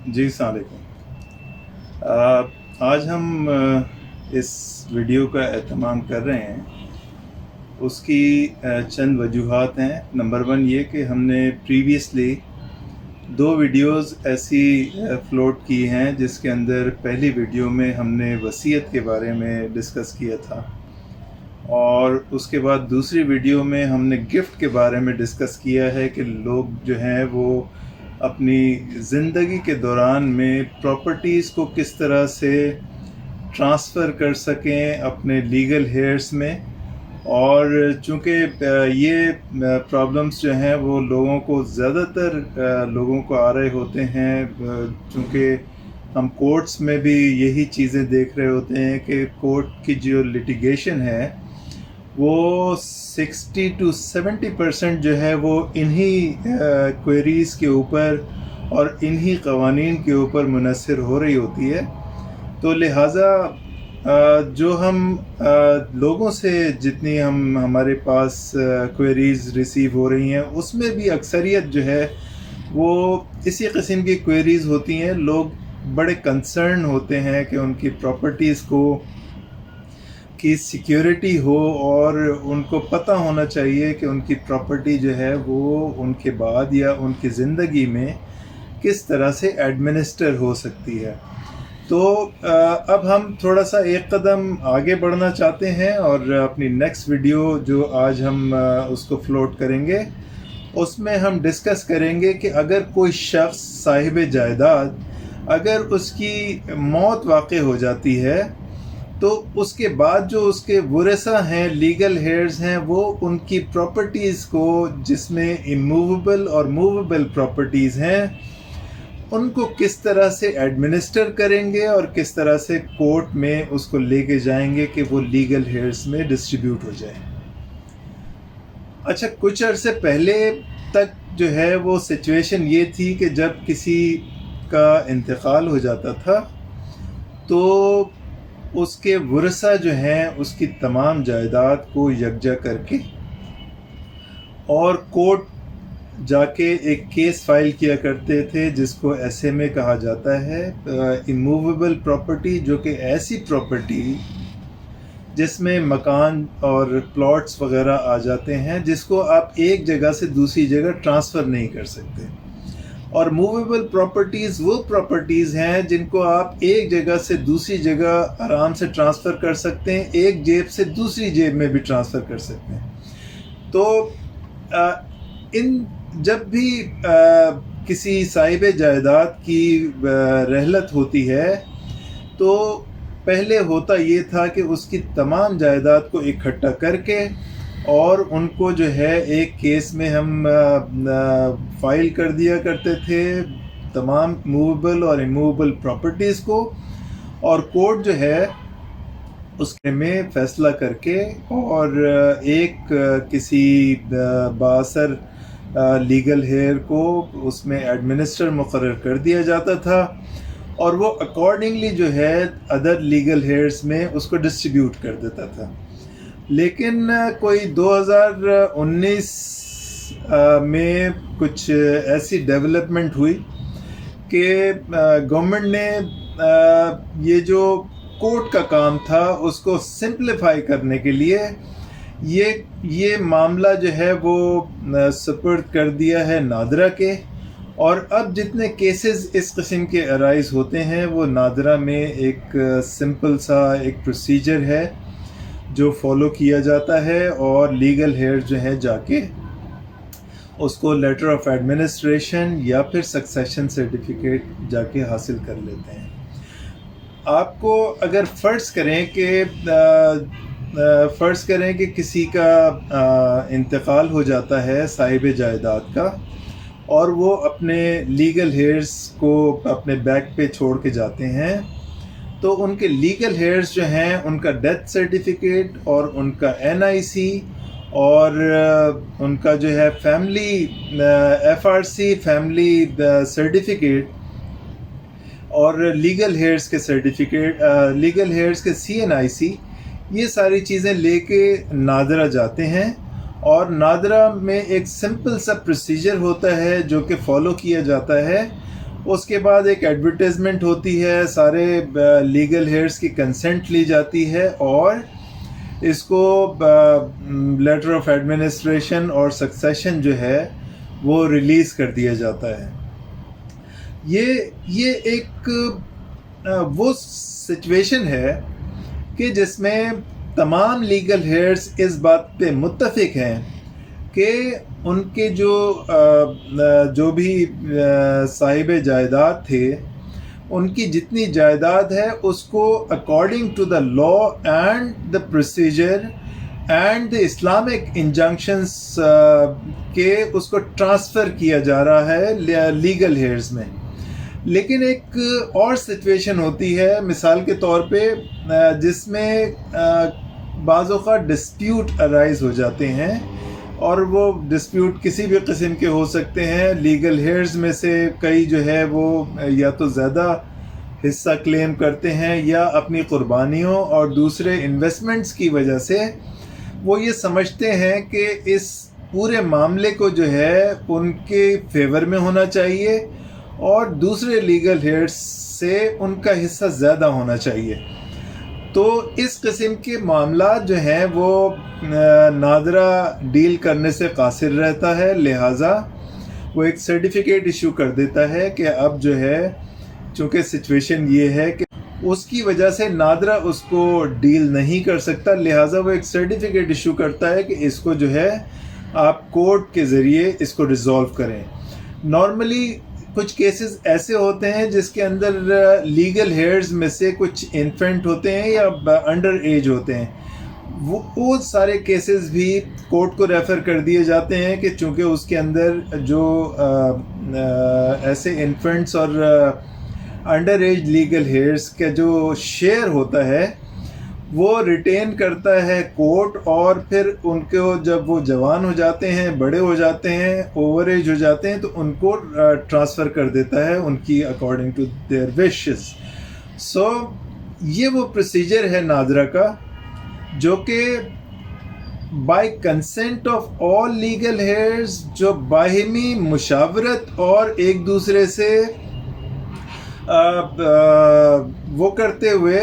جی السلام علیکم۔ آج ہم اس ویڈیو کا اہتمام کر رہے ہیں، اس کی چند وجوہات ہیں۔ نمبر 1 یہ کہ ہم نے پریویسلی 2 ویڈیوز ایسی فلوٹ کی ہیں جس کے اندر پہلی ویڈیو میں ہم نے وصیت کے بارے میں ڈسکس کیا تھا، اور اس کے بعد دوسری ویڈیو میں ہم نے گفٹ کے بارے میں ڈسکس کیا ہے کہ لوگ جو ہیں وہ اپنی زندگی کے دوران میں پراپرٹیز کو کس طرح سے ٹرانسفر کر سکیں اپنے لیگل ہیئرس میں۔ اور چونکہ یہ پرابلمس جو ہیں وہ لوگوں کو زیادہ تر لوگوں کو آ رہے ہوتے ہیں، چونکہ ہم کورٹس میں بھی یہی چیزیں دیکھ رہے ہوتے ہیں کہ کورٹ کی جو لٹیگیشن ہے وہ 60 to 70% جو ہے وہ انہی کوئریز کے اوپر اور انہی قوانین کے اوپر منحصر ہو رہی ہوتی ہے۔ تو لہٰذا جو ہم لوگوں سے جتنی ہمارے پاس کوئریز ریسیو ہو رہی ہیں اس میں بھی اکثریت جو ہے وہ اسی قسم کی کوئریز ہوتی ہیں۔ لوگ بڑے کنسرن ہوتے ہیں کہ ان کی پراپرٹیز کی سیکیورٹی ہو، اور ان کو پتہ ہونا چاہیے کہ ان کی پراپرٹی جو ہے وہ ان کے بعد یا ان کی زندگی میں کس طرح سے ایڈمنسٹر ہو سکتی ہے۔ تو اب ہم تھوڑا سا ایک قدم آگے بڑھنا چاہتے ہیں، اور اپنی نیکسٹ ویڈیو جو آج ہم اس کو فلوٹ کریں گے اس میں ہم ڈسکس کریں گے کہ اگر کوئی شخص صاحب جائیداد اگر اس کی موت واقع ہو جاتی ہے تو اس کے بعد جو اس کے ورثہ ہیں، لیگل ہیئرز ہیں، وہ ان کی پراپرٹیز کو، جس میں اموویبل اور موویبل پراپرٹیز ہیں، ان کو کس طرح سے ایڈمنسٹر کریں گے اور کس طرح سے کورٹ میں اس کو لے کے جائیں گے کہ وہ لیگل ہیئرز میں ڈسٹریبیوٹ ہو جائے۔ اچھا، کچھ عرصے پہلے تک جو ہے وہ سچویشن یہ تھی کہ جب کسی کا انتقال ہو جاتا تھا تو اس کے ورثہ جو ہیں اس کی تمام جائیداد کو یکجا کر کے اور کورٹ جا کے ایک کیس فائل کیا کرتے تھے جس کو ایس ایم اے کہا جاتا ہے، اموویبل پراپرٹی، جو کہ ایسی پراپرٹی جس میں مکان اور پلاٹس وغیرہ آ جاتے ہیں جس کو آپ ایک جگہ سے دوسری جگہ ٹرانسفر نہیں کر سکتے، اور موویبل پراپرٹیز وہ پراپرٹیز ہیں جن کو آپ ایک جگہ سے دوسری جگہ آرام سے ٹرانسفر کر سکتے ہیں، ایک جیب سے دوسری جیب میں بھی ٹرانسفر کر سکتے ہیں۔ تو جب بھی کسی صاحب جائیداد کی رحلت ہوتی ہے تو پہلے ہوتا یہ تھا کہ اس کی تمام جائیداد کو اکٹھا کر کے اور ان کو جو ہے ایک کیس میں ہم فائل کر دیا کرتے تھے، تمام موویبل اور اموویبل پراپرٹیز کو، اور کورٹ جو ہے اس کے میں فیصلہ کر کے اور ایک کسی بااثر لیگل ہیئر کو اس میں ایڈمنسٹر مقرر کر دیا جاتا تھا، اور وہ اکارڈنگلی جو ہے ادر لیگل ہیئرز میں اس کو ڈسٹریبیوٹ کر دیتا تھا۔ لیکن کوئی 2019 میں کچھ ایسی ڈیولپمنٹ ہوئی کہ گورنمنٹ نے یہ جو کورٹ کا کام تھا اس کو سمپلیفائی کرنے کے لیے یہ معاملہ جو ہے وہ سپرد کر دیا ہے نادرا کے، اور اب جتنے کیسز اس قسم کے ارائز ہوتے ہیں وہ نادرا میں ایک سمپل سا ایک پروسیجر ہے جو فالو کیا جاتا ہے، اور لیگل ہیئر جو ہے جا کے اس کو لیٹر آف ایڈمنسٹریشن یا پھر سکسیشن سرٹیفکیٹ جا کے حاصل کر لیتے ہیں۔ آپ کو اگر فرض کریں کہ کسی کا انتقال ہو جاتا ہے صاحب جائیداد کا، اور وہ اپنے لیگل ہیئرز کو اپنے بیک پہ چھوڑ کے جاتے ہیں، تو ان کے لیگل ہیئرز جو ہیں ان کا ڈیتھ سرٹیفکیٹ اور ان کا NIC اور ان کا جو ہے فیملی FRC فیملی سرٹیفکیٹ اور لیگل ہیئرز کے سرٹیفکیٹ، لیگل ہیئرز کے CNIC، یہ ساری چیزیں لے کے نادرا جاتے ہیں، اور نادرا میں ایک سمپل سا پروسیجر ہوتا ہے جو کہ فالو کیا جاتا ہے، اس کے بعد ایک ایڈورٹیزمنٹ ہوتی ہے، سارے لیگل ہیئرس کی کنسنٹ لی جاتی ہے اور اس کو لیٹر آف ایڈمنسٹریشن اور سکسیشن جو ہے وہ ریلیز کر دیا جاتا ہے۔ یہ ایک وہ سچویشن ہے کہ جس میں تمام لیگل ہیئرس اس بات پہ متفق ہیں کہ ان کے جو بھی صاحب جائیداد تھے، ان کی جتنی جائیداد ہے اس کو according to the law and the procedure and the Islamic injunctions کے اس کو ٹرانسفر کیا جا رہا ہے لیگل ہیئرز میں۔ لیکن ایک اور سچویشن ہوتی ہے مثال کے طور پہ جس میں بعض اوقات ڈسپیوٹ ارائز ہو جاتے ہیں، اور وہ ڈسپیوٹ کسی بھی قسم کے ہو سکتے ہیں۔ لیگل ہیئرز میں سے کئی جو ہے وہ یا تو زیادہ حصہ کلیم کرتے ہیں یا اپنی قربانیوں اور دوسرے انویسٹمنٹس کی وجہ سے وہ یہ سمجھتے ہیں کہ اس پورے معاملے کو جو ہے ان کے فیور میں ہونا چاہیے اور دوسرے لیگل ہیئرز سے ان کا حصہ زیادہ ہونا چاہیے۔ تو اس قسم کے معاملات جو ہیں وہ نادرہ ڈیل کرنے سے قاصر رہتا ہے، لہٰذا وہ ایک سرٹیفکیٹ ایشو کر دیتا ہے کہ اب جو ہے چونکہ سچویشن یہ ہے کہ اس کی وجہ سے نادرہ اس کو ڈیل نہیں کر سکتا، لہٰذا وہ ایک سرٹیفکیٹ ایشو کرتا ہے کہ اس کو جو ہے آپ کورٹ کے ذریعے اس کو ریزولو کریں۔ نارملی کچھ کیسز ایسے ہوتے ہیں جس کے اندر لیگل ہیئرز میں سے کچھ انفینٹ ہوتے ہیں یا انڈر ایج ہوتے ہیں، وہ سارے کیسز بھی کورٹ کو ریفر کر دیے جاتے ہیں کہ چونکہ اس کے اندر جو ایسے انفینٹس اور انڈر ایج لیگل ہیئرز کا جو شیئر ہوتا ہے وہ ریٹین کرتا ہے کورٹ، اور پھر ان کو جب وہ جوان ہو جاتے ہیں، بڑے ہو جاتے ہیں، اوور ایج ہو جاتے ہیں تو ان کو ٹرانسفر کر دیتا ہے ان کی according to their wishes. So یہ وہ پروسیجر ہے نادرہ کا جو کہ by consent of all legal heirs, جو باہمی مشاورت اور ایک دوسرے سے وہ کرتے ہوئے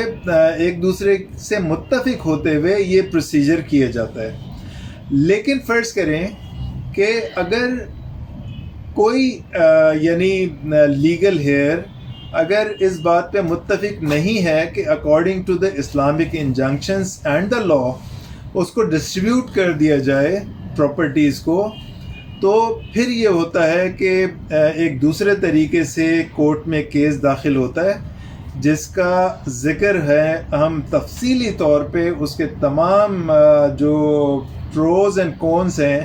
ایک دوسرے سے متفق ہوتے ہوئے یہ پروسیجر کیا جاتا ہے۔ لیکن فرض کریں کہ اگر کوئی یعنی لیگل ہیئر اگر اس بات پہ متفق نہیں ہے کہ according to the Islamic injunctions and the law اس کو ڈسٹریبیوٹ کر دیا جائے پراپرٹیز کو، تو پھر یہ ہوتا ہے کہ ایک دوسرے طریقے سے کورٹ میں کیس داخل ہوتا ہے جس کا ذکر ہے ہم تفصیلی طور پہ اس کے تمام جو پروز اینڈ کونس ہیں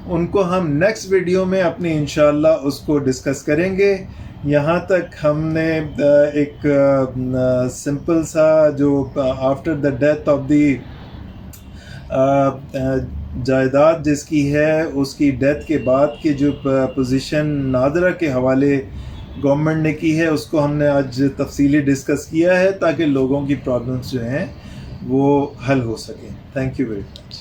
ان کو ہم نیکسٹ ویڈیو میں اپنی انشاءاللہ اس کو ڈسکس کریں گے۔ یہاں تک ہم نے ایک سمپل سا جو after the death of the جائیداد جس کی ہے اس کی ڈیتھ کے بعد کی جو پوزیشن نادرہ کے حوالے گورنمنٹ نے کی ہے اس کو ہم نے آج تفصیلی ڈسکس کیا ہے تاکہ لوگوں کی پرابلمس جو ہیں وہ حل ہو سکیں۔ Thank you very much.